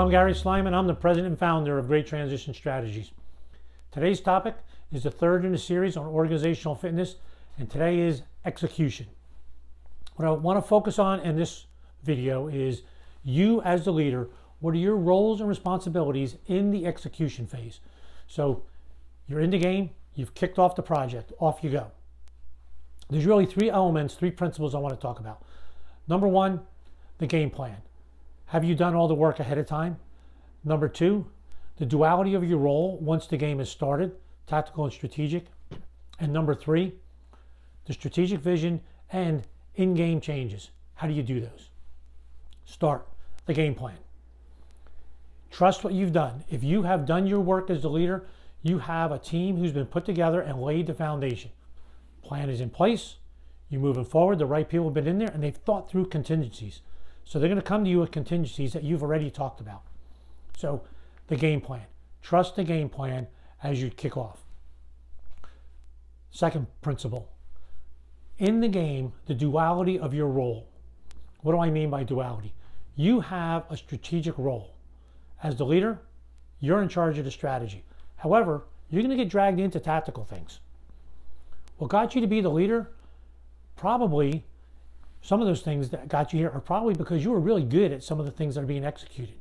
I'm Gary Slyman. I'm the president and founder of Great Transition Strategies. Today's topic is the third in the series on organizational fitness, and today is execution. What I want to focus on in this video is you as the leader. What are your roles and responsibilities in the execution phase? So you're in the game, you've kicked off the project, off you go. There's really three elements, three principles I want to talk about. Number one, the game plan. Have you done all the work ahead of time? Number two, the duality of your role once the game is started, tactical and strategic. And number three, the strategic vision and in-game changes. How do you do those? Start the game plan. Trust what you've done. If you have done your work as the leader, you have a team who's been put together and laid the foundation. Plan is in place. You're moving forward. The right people have been in there and they've thought through contingencies. So they're going to come to you with contingencies that you've already talked about. So the game plan. Trust the game plan as you kick off. Second principle. In the game, the duality of your role. What do I mean by duality? You have a strategic role. As the leader, you're in charge of the strategy. However, you're going to get dragged into tactical things. What got you to be the leader? Probably some of those things that got you here are probably because you were really good at some of the things that are being executed.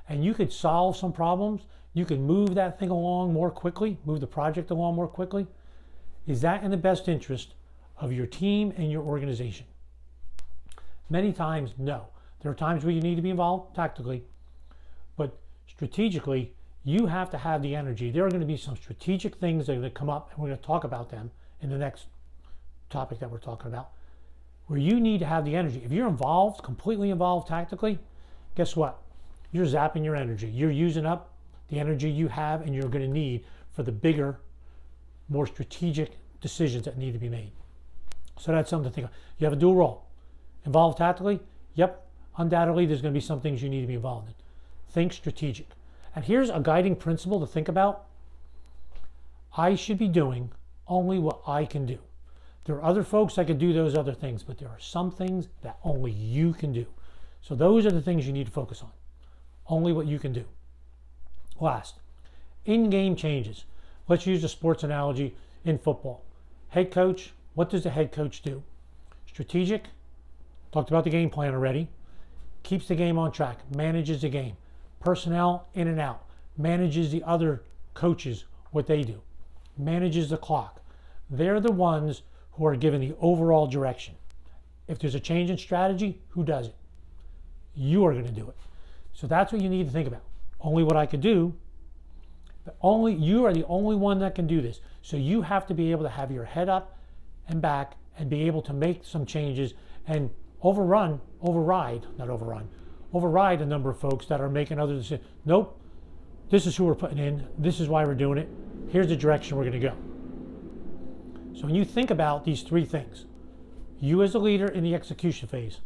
And you could solve some problems. You could move that thing along more quickly, move the project along more quickly. Is that in the best interest of your team and your organization? Many times, no. There are times where you need to be involved tactically, but strategically, you have to have the energy. There are going to be some strategic things that are going to come up, and we're going to talk about them in the next topic that we're talking about, where you need to have the energy. If you're involved, completely involved tactically, guess what? You're zapping your energy. You're using up the energy you have and you're going to need for the bigger, more strategic decisions that need to be made. So that's something to think of. You have a dual role. Involved tactically? Yep. Undoubtedly, there's going to be some things you need to be involved in. Think strategic. And here's a guiding principle to think about. I should be doing only what I can do. There are other folks that can do those other things, but there are some things that only you can do. So those are the things you need to focus on. Only what you can do. Last, in-game changes. Let's use a sports analogy in football. Head coach, what does the head coach do? Strategic, talked about the game plan already. Keeps the game on track, manages the game. Personnel in and out, manages the other coaches, what they do. Manages the clock. They're the ones who are given the overall direction. If there's a change in strategy, who does it? You are going to do it. So that's what you need to think about. Only what I could do, but only you are the only one that can do this. So you have to be able to have your head up and back and be able to make some changes and override a number of folks that are making other decisions. Nope, this is who we're putting in. This is why we're doing it. Here's the direction we're going to go. So when you think about these three things, you as a leader in the execution phase,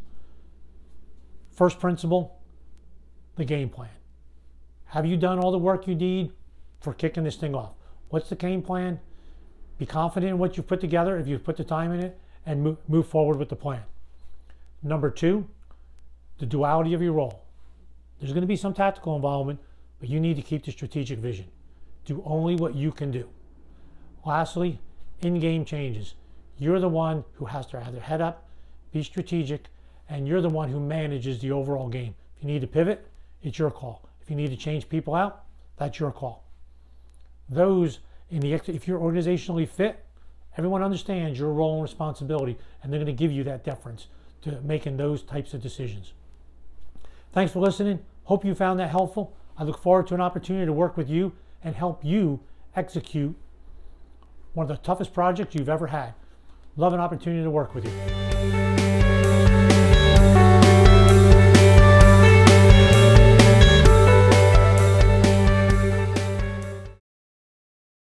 first principle, the game plan. Have you done all the work you need for kicking this thing off? What's the game plan? Be confident in what you've put together if you've put the time in it, and move forward with the plan. Number two, the duality of your role. There's going to be some tactical involvement, but you need to keep the strategic vision. Do only what you can do. Lastly, in-game changes. You're the one who has to have their head up, be strategic, and you're the one who manages the overall game. If you need to pivot, it's your call. If you need to change people out, that's your call. Those if you're organizationally fit, everyone understands your role and responsibility, and they're going to give you that deference to making those types of decisions. Thanks for listening. Hope you found that helpful. I look forward to an opportunity to work with you and help you execute one of the toughest projects you've ever had. Love an opportunity to work with you.